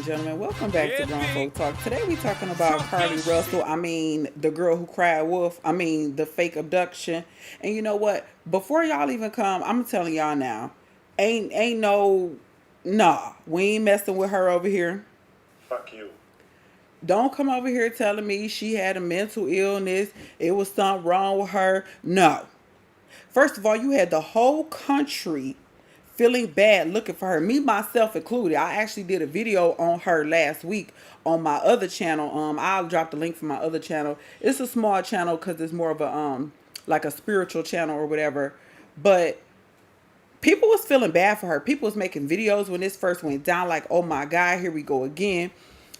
and gentlemen, welcome back to Grown Folk Talk. Today we talking about Carlee Russell. The girl who cried wolf. The fake abduction. And you know what? Before y'all even come, I'm telling y'all now, ain't no, nah, we ain't messing with her over here. Fuck you. Don't come over here telling me she had a mental illness. It was something wrong with her. No. First of all, you had the whole country feeling bad looking for her, me myself included. I actually did a video on her last week on my other channel. I'll drop the link for my other channel. It's a small channel because it's more of a like a spiritual channel or whatever. But people was feeling bad for her. People was making videos when this first went down, like, oh my God, here we go again.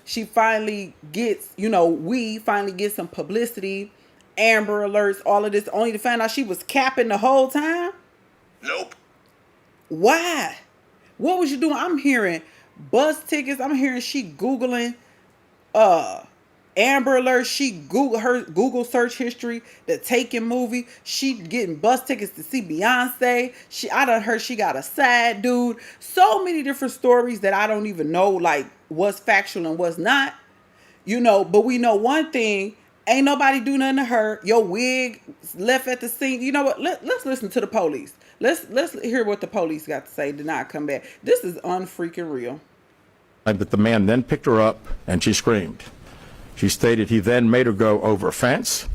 She finally gets, we finally get some publicity, Amber Alerts, all of this, only to find out she was capping the whole time. Nope. Why? What was you doing? I'm hearing bus tickets. I'm hearing she Googling Amber Alert. She Google her Google search history, the Taken movie. She getting bus tickets to see Beyonce. I done heard she got a side dude. So many different stories that I don't even know like what's factual and what's not. But we know one thing. Ain't nobody do nothing to her. Your wig left at the scene. You know what? Let's listen to the police. Let's hear what the police got to say. Did not come back. This is unfreaking real. But the man then picked her up and she screamed. She stated he then made her go over a fence.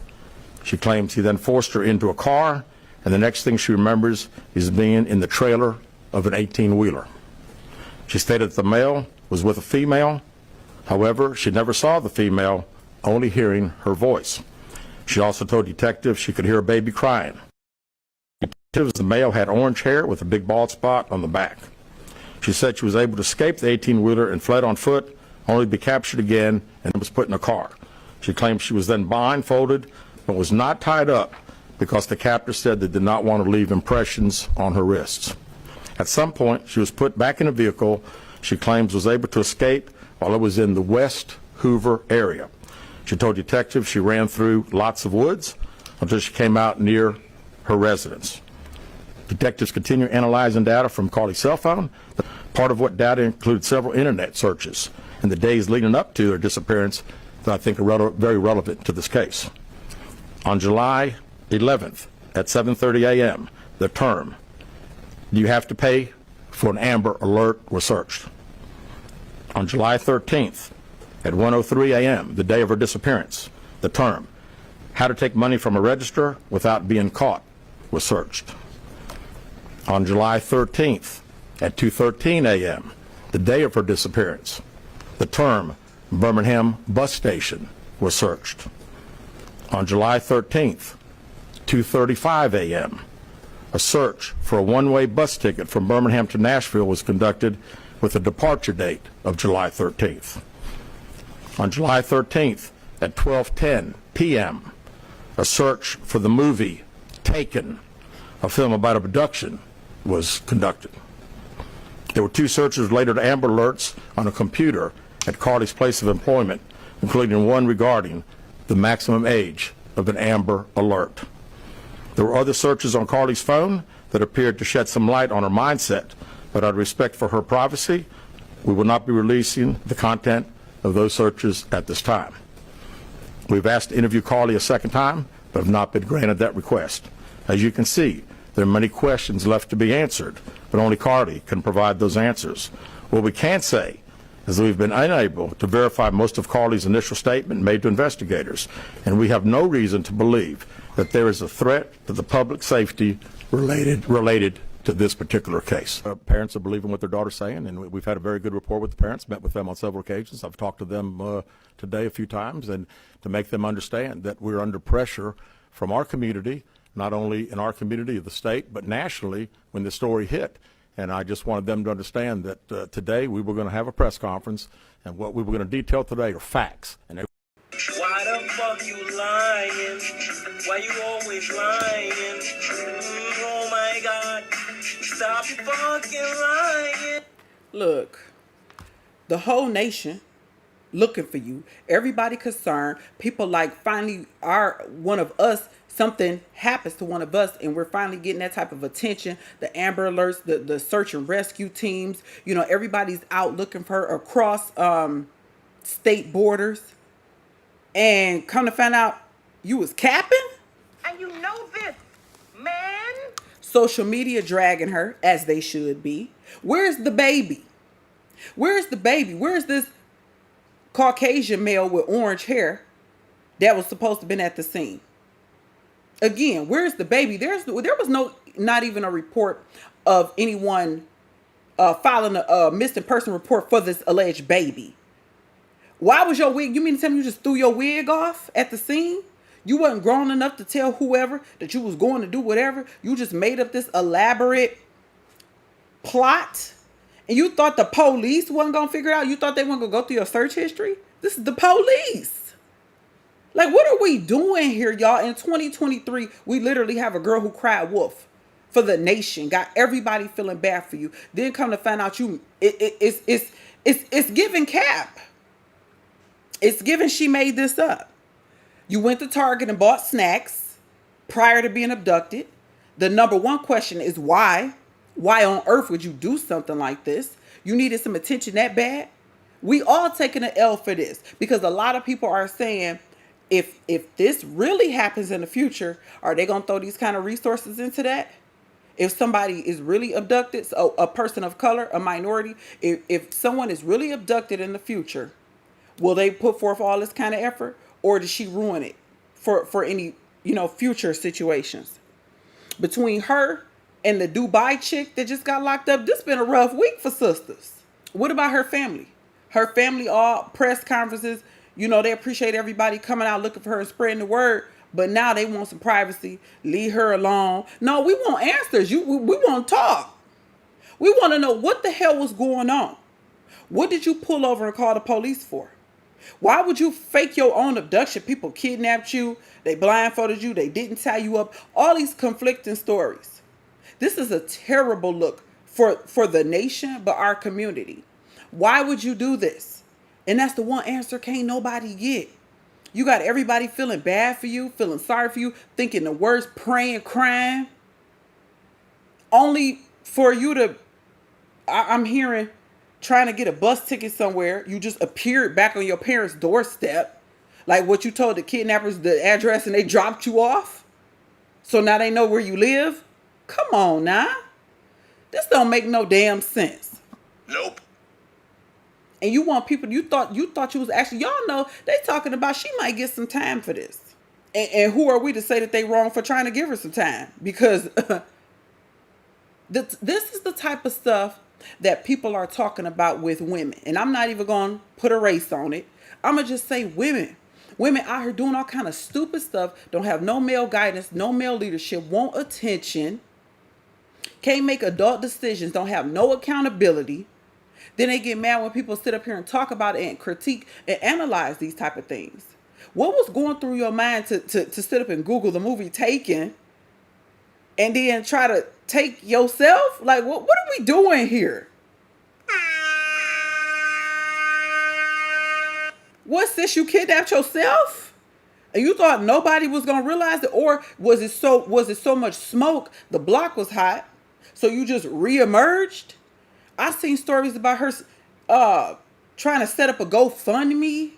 She claims he then forced her into a car, and the next thing she remembers is being in the trailer of an 18-wheeler. She stated that the male was with a female. However, she never saw the female, only hearing her voice. She also told detectives she could hear a baby crying. Detectives, the male had orange hair with a big bald spot on the back. She said she was able to escape the 18-wheeler and fled on foot, only to be captured again and was put in a car. She claimed she was then blindfolded but was not tied up because the captor said they did not want to leave impressions on her wrists. At some point, she was put back in a vehicle she claims was able to escape while it was in the West Hoover area. She told detectives she ran through lots of woods until she came out near her residence. Detectives continue analyzing data from Carlee's cell phone. Part of what data included several internet searches in the days leading up to her disappearance that I think are very relevant to this case. On July 11th at 7:30 a.m., the term, "Do you have to pay for an Amber Alert?" was searched. On July 13th at 1:03 a.m., the day of her disappearance, the term, "How to take money from a register without being caught," was searched. On July 13th at 2:13 a.m., the day of her disappearance, the term Birmingham bus station was searched. On July 13th, 2:35 a.m., a search for a one-way bus ticket from Birmingham to Nashville was conducted with a departure date of July 13th. On July 13th at 12:10 p.m., a search for the movie Taken, a film about abduction, was conducted. There were two searches related to Amber Alerts on a computer at Carlee's place of employment, including one regarding the maximum age of an Amber Alert. There were other searches on Carlee's phone that appeared to shed some light on her mindset, but out of respect for her privacy, we will not be releasing the content of those searches at this time. We've asked to interview Carlee a second time, but have not been granted that request. As you can see, there are many questions left to be answered, but only Carlee can provide those answers. What we can say is that we've been unable to verify most of Carlee's initial statement made to investigators, and we have no reason to believe that there is a threat to the public safety related to this particular case. Parents are believing what their daughter's saying, and we've had a very good rapport with the parents, met with them on several occasions. I've talked to them today a few times, and to make them understand that we're under pressure from our community, not only in our community of the state, but nationally when the story hit. And I just wanted them to understand that today we were going to have a press conference, and what we were going to detail today are facts. And why the fuck you lying? Why you always lying? Oh my God, stop fucking lying. Look, the whole nation looking for you. Everybody concerned. People like finally are one of us. Something happens to one of us, and we're finally getting that type of attention. The Amber Alerts, the search and rescue teams. You know, everybody's out looking for her across state borders. And come to find out, you was capping. And you know this, man. Social media dragging her as they should be. Where's the baby? Where's the baby? Where's this Caucasian male with orange hair that was supposed to have been at the scene? Again, where's the baby? There was not even a report of anyone filing a missing person report for this alleged baby. Why was your wig? You mean to tell me you just threw your wig off at the scene? You wasn't grown enough to tell whoever that you was going to do whatever. You just made up this elaborate plot. And you thought the police wasn't going to figure it out? You thought they weren't going to go through your search history? This is the police. Like, what are we doing here, y'all? In 2023, we literally have a girl who cried wolf for the nation. Got everybody feeling bad for you. Then come to find out it's giving cap. It's given she made this up. You went to Target and bought snacks prior to being abducted. The number one question is why? Why on earth would you do something like this? You needed some attention that bad? We all taking an L for this because a lot of people are saying if this really happens in the future, are they going to throw these kind of resources into that? If somebody is really abducted, so a person of color, a minority, if someone is really abducted in the future, will they put forth all this kind of effort, or does she ruin it for any, future situations? Between her and the Dubai chick that just got locked up, this been a rough week for sisters. What about her family? Her family, all press conferences, they appreciate everybody coming out looking for her and spreading the word, but now they want some privacy. Leave her alone. No, we want answers. We want to talk. We want to know what the hell was going on. What did you pull over and call the police for? Why would you fake your own abduction? People kidnapped you. They blindfolded you. They didn't tie you up. All these conflicting stories. This is a terrible look for the nation, but our community. Why would you do this? And that's the one answer can't nobody get. You got everybody feeling bad for you, feeling sorry for you, thinking the worst, praying, crying. Only for you to, I'm hearing, trying to get a bus ticket somewhere, you just appeared back on your parents' doorstep. Like what you told the kidnappers the address and they dropped you off. So now they know where you live. Come on now. This don't make no damn sense. Nope. And you want people, you thought you was actually, y'all know they talking about she might get some time for this. And who are we to say that they wrong for trying to give her some time? Because this is the type of stuff that people are talking about with women. And I'm not even going to put a race on it. I'm going to just say women. Women out here doing all kind of stupid stuff. Don't have no male guidance, no male leadership, want attention. Can't make adult decisions, don't have no accountability. Then they get mad when people sit up here and talk about it and critique and analyze these type of things. What was going through your mind to sit up and Google the movie Taken and then try to take yourself? Like, what are we doing here? What, sis, you kidnapped yourself? And you thought nobody was going to realize it? Or was it so much smoke, the block was hot, so you just reemerged? I've seen stories about her trying to set up a GoFundMe.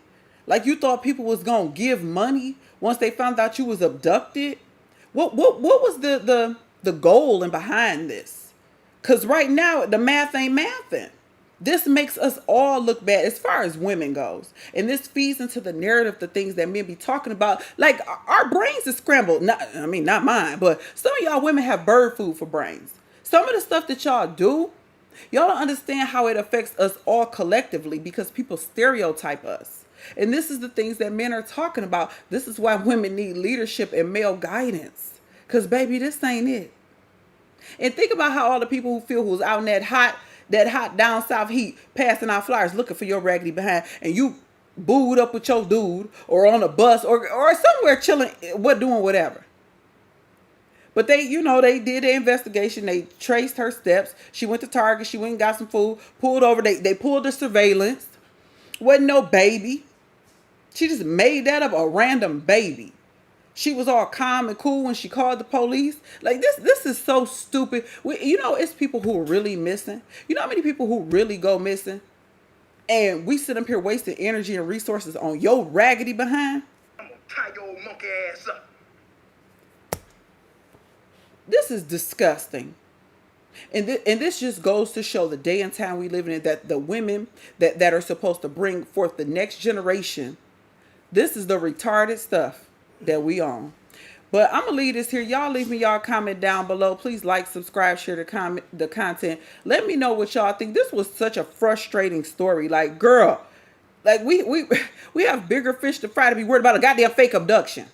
Like you thought people was going to give money once they found out you was abducted. What was the goal and behind this? Because right now, the math ain't mathing. This makes us all look bad as far as women goes. And this feeds into the narrative, the things that men be talking about. Like, our brains is scrambled. Not mine, but some of y'all women have bird food for brains. Some of the stuff that y'all do, y'all don't understand how it affects us all collectively because people stereotype us. And this is the things that men are talking about. This is why women need leadership and male guidance. Because, baby, this ain't it. And think about how all the people who feel who's out in that hot down south heat, passing out flyers looking for your raggedy behind, and you booed up with your dude or on a bus or somewhere chilling, doing whatever. But they did the investigation. They traced her steps. She went to Target. She went and got some food, pulled over. They pulled the surveillance. Wasn't no baby. She just made that up, a random baby. She was all calm and cool when she called the police. Like this is so stupid. It's people who are really missing. You know how many people who really go missing? And we sit up here wasting energy and resources on your raggedy behind. I'm gonna tie your old monkey ass up. This is disgusting. And this just goes to show the day and time we live in, that the women that are supposed to bring forth the next generation, this is the retarded stuff that we on. But I'm going to leave this here. Y'all leave me y'all comment down below. Please like, subscribe, share the content. Let me know what y'all think. This was such a frustrating story. Like, girl, like we have bigger fish to fry to be worried about a goddamn fake abduction.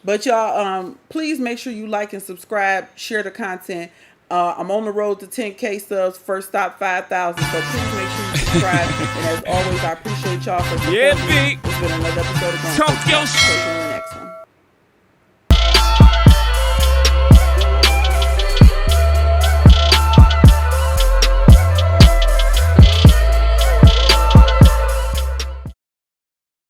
But y'all, please make sure you like and subscribe, share the content. I'm on the road to 10K subs. First stop 5,000. So please make sure you subscribe. And as always, I appreciate y'all for supporting me. Yeah, B. It's been another episode of Talk your shit.